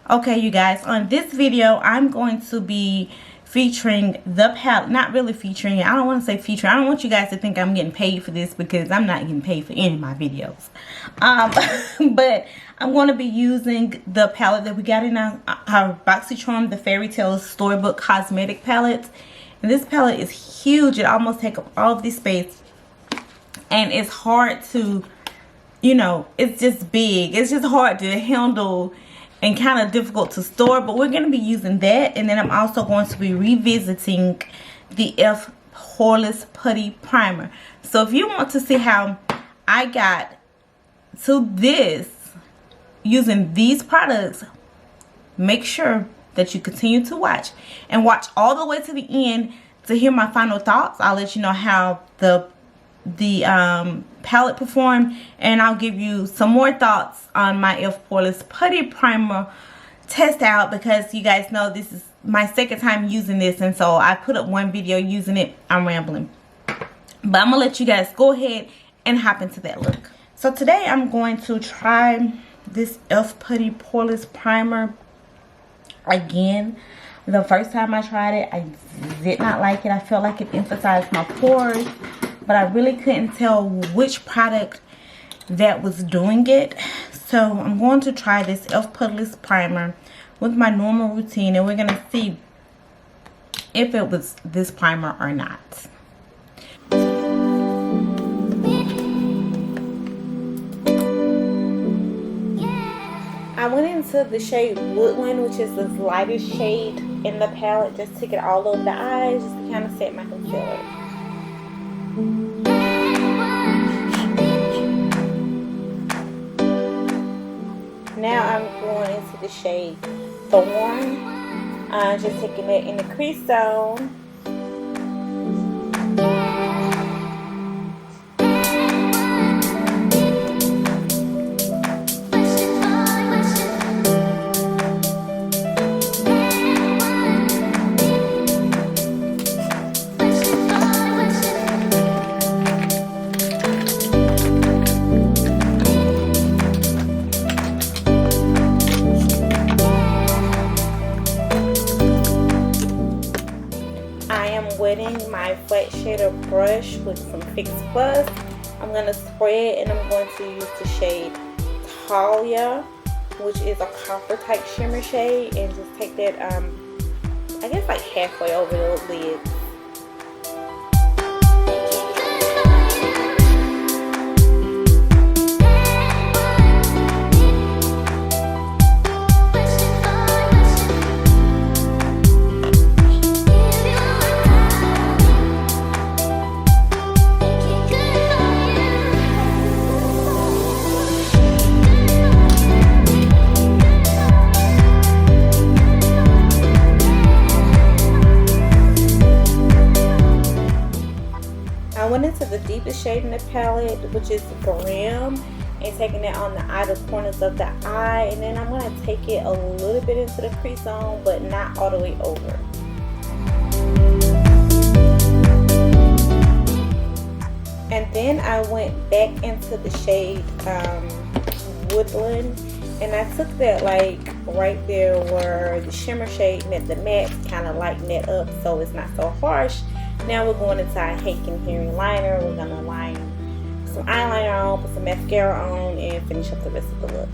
Okay, you guys, on this video I'm going to be featuring the palette. Not really featuring it. I don't want to say featuring. I don't want you guys to think I'm getting paid for this, because I'm not getting paid for any of my videos. But I'm going to be using the palette that we got in our Boxycharm, the Fairy Tales Storybook Cosmetic palette. And this palette is huge. It almost takes up all of this space. And it's hard to, you know, it's just big. It's just hard to handle and kind of difficult to store, but we're going to be using that. And then I'm also going to be revisiting the e.l.f. Poreless Putty Primer. So if you want to see how I got to this using these products, make sure that you continue to watch and watch all the way to the end to hear my final thoughts. I'll let you know how the palette performed, and I'll give you some more thoughts on my e.l.f. Poreless Putty Primer test out, because you guys know this is my second time using this, and so I put up one video using it. I'm rambling, but I'm gonna let you guys go ahead and hop into that look. So today I'm going to try this e.l.f. Putty Poreless Primer again. The first time I tried it, I did not like it. I felt like it emphasized my pores, but I really couldn't tell which product that was doing it. So I'm going to try this e.l.f. Poreless Primer with my normal routine, and we're going to see if it was this primer or not. I went into the shade Woodland, which is the lightest shade in the palette, just to get all over the eyes, just to kind of set my concealer. Now I'm going into the shade Thorn, just taking it in the crease zone. Wetting my flat shader brush with some Fix Plus. I'm going to spray it, and I'm going to use the shade Talia, which is a copper type shimmer shade, and just take that I guess like halfway over the lid. I went into the deepest shade in the palette, which is Brim, and taking it on the outer corners of the eye, and then I'm going to take it a little bit into the crease zone, but not all the way over. And then I went back into the shade Woodland, and I took that like right there where the shimmer shade met the matte, kind of lighten it up so it's not so harsh. Now we're going into our Hank and Harry liner. We're going to line some eyeliner on, put some mascara on, and finish up the rest of the look.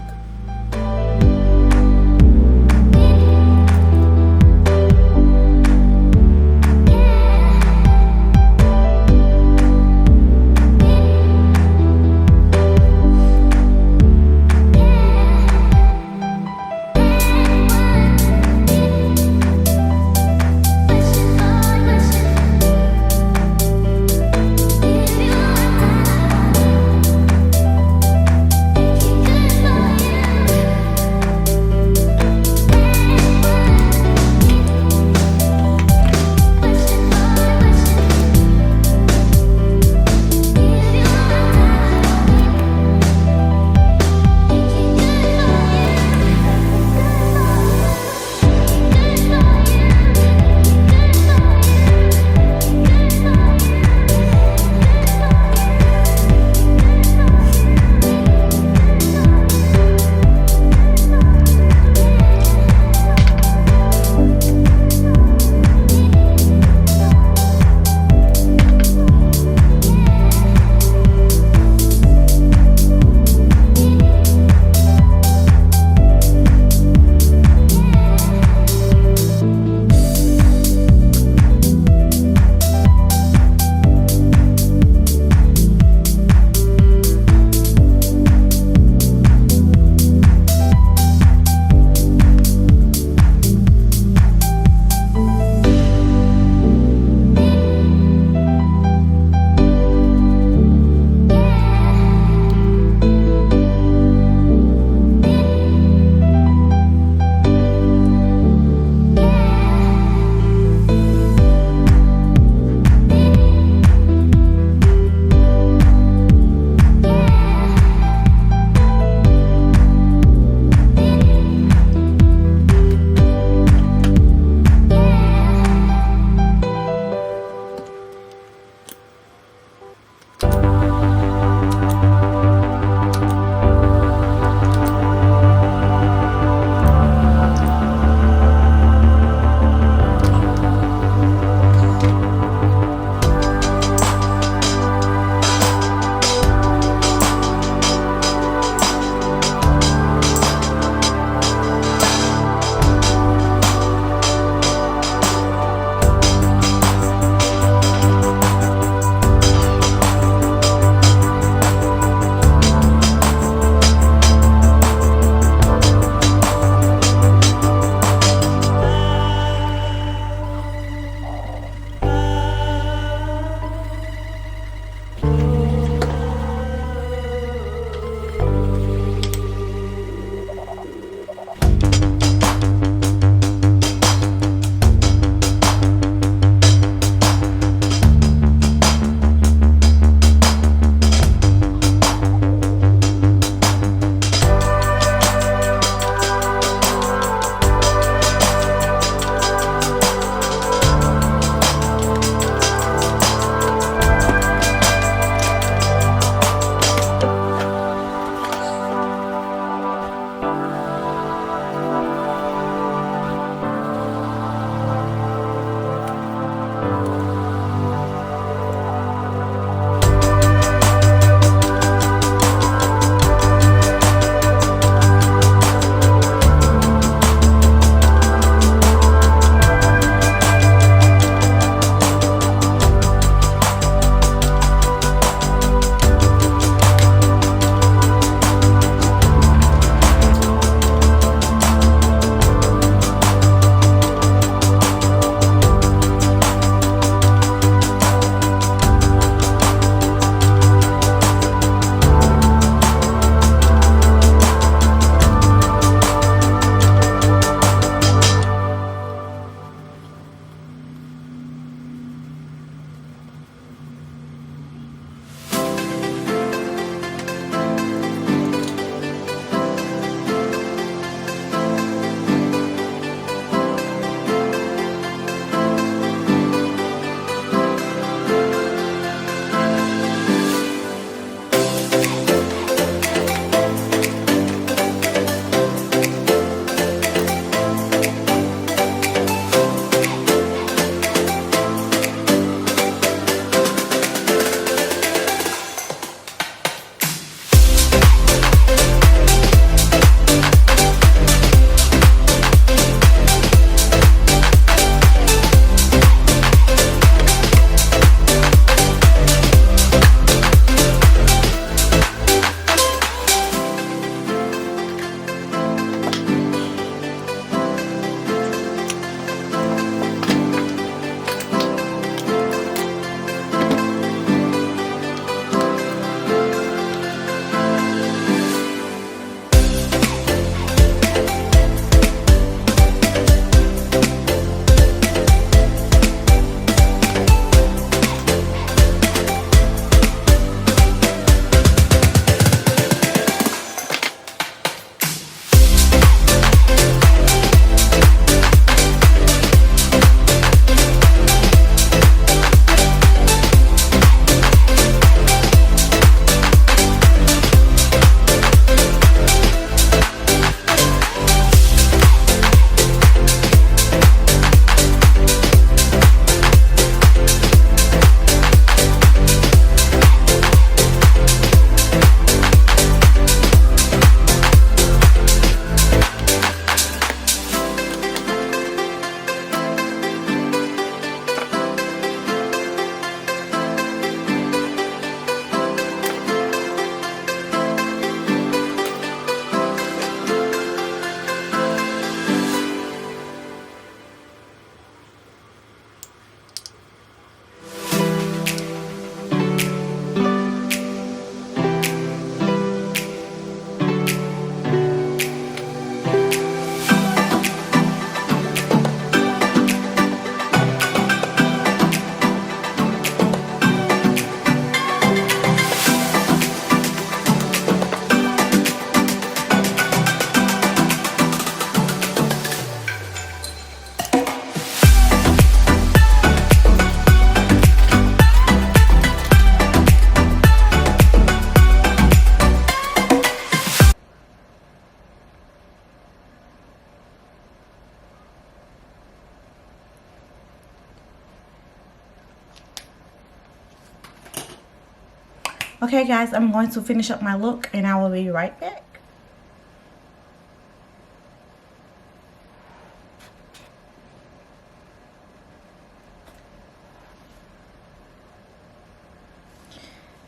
Okay guys, I'm going to finish up my look and I will be right back.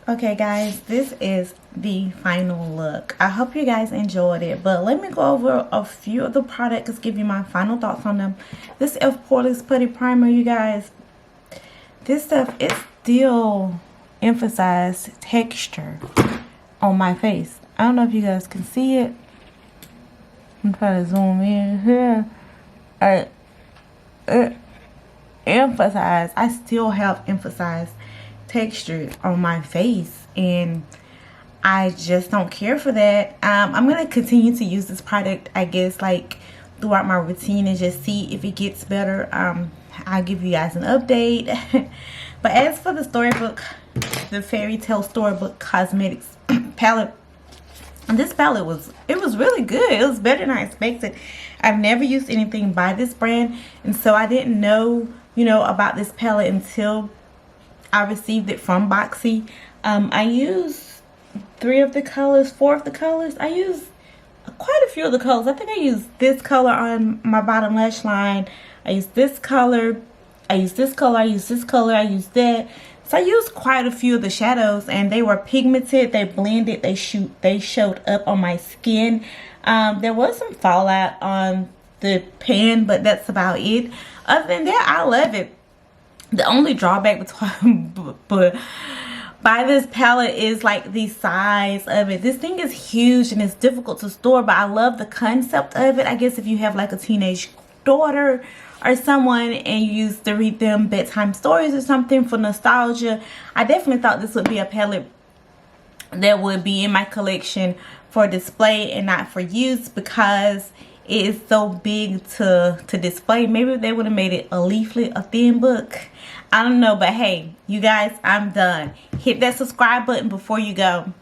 Okay guys, this is the final look. I hope you guys enjoyed it, but let me go over a few of the products, give you my final thoughts on them. This is poreless putty primer, you guys. This stuff, it still emphasizes texture on my face. I don't know if you guys can see it. I'm trying to zoom in here. I still have emphasized texture on my face, and I just don't care for that. I'm gonna continue to use this product, I guess, like throughout my routine and just see if it gets better. I'll give you guys an update. But as for the Storybook, the Fairy Tale Storybook Cosmetics palette, this palette was really good. It was better than I expected. I've never used anything by this brand, and so I didn't know, you know, about this palette until I received it from Boxy. I used 4 of the colors. I used quite a few of the colors. I think I used this color on my bottom lash line. I used this color. I used this color. I used this color. I used that. So I used quite a few of the shadows, and they were pigmented. They blended. They showed up on my skin. There was some fallout on the pan, but that's about it. Other than that, I love it. The only drawback by this palette is like the size of it. This thing is huge and it's difficult to store, but I love the concept of it. I guess if you have like a teenage daughter or someone and you used to read them bedtime stories or something for nostalgia, I definitely thought this would be a palette that would be in my collection for display and not for use, because it is so big to display. Maybe they would have made it a leaflet, a thin book. I don't know, but hey, you guys, I'm done. Hit that subscribe button before you go.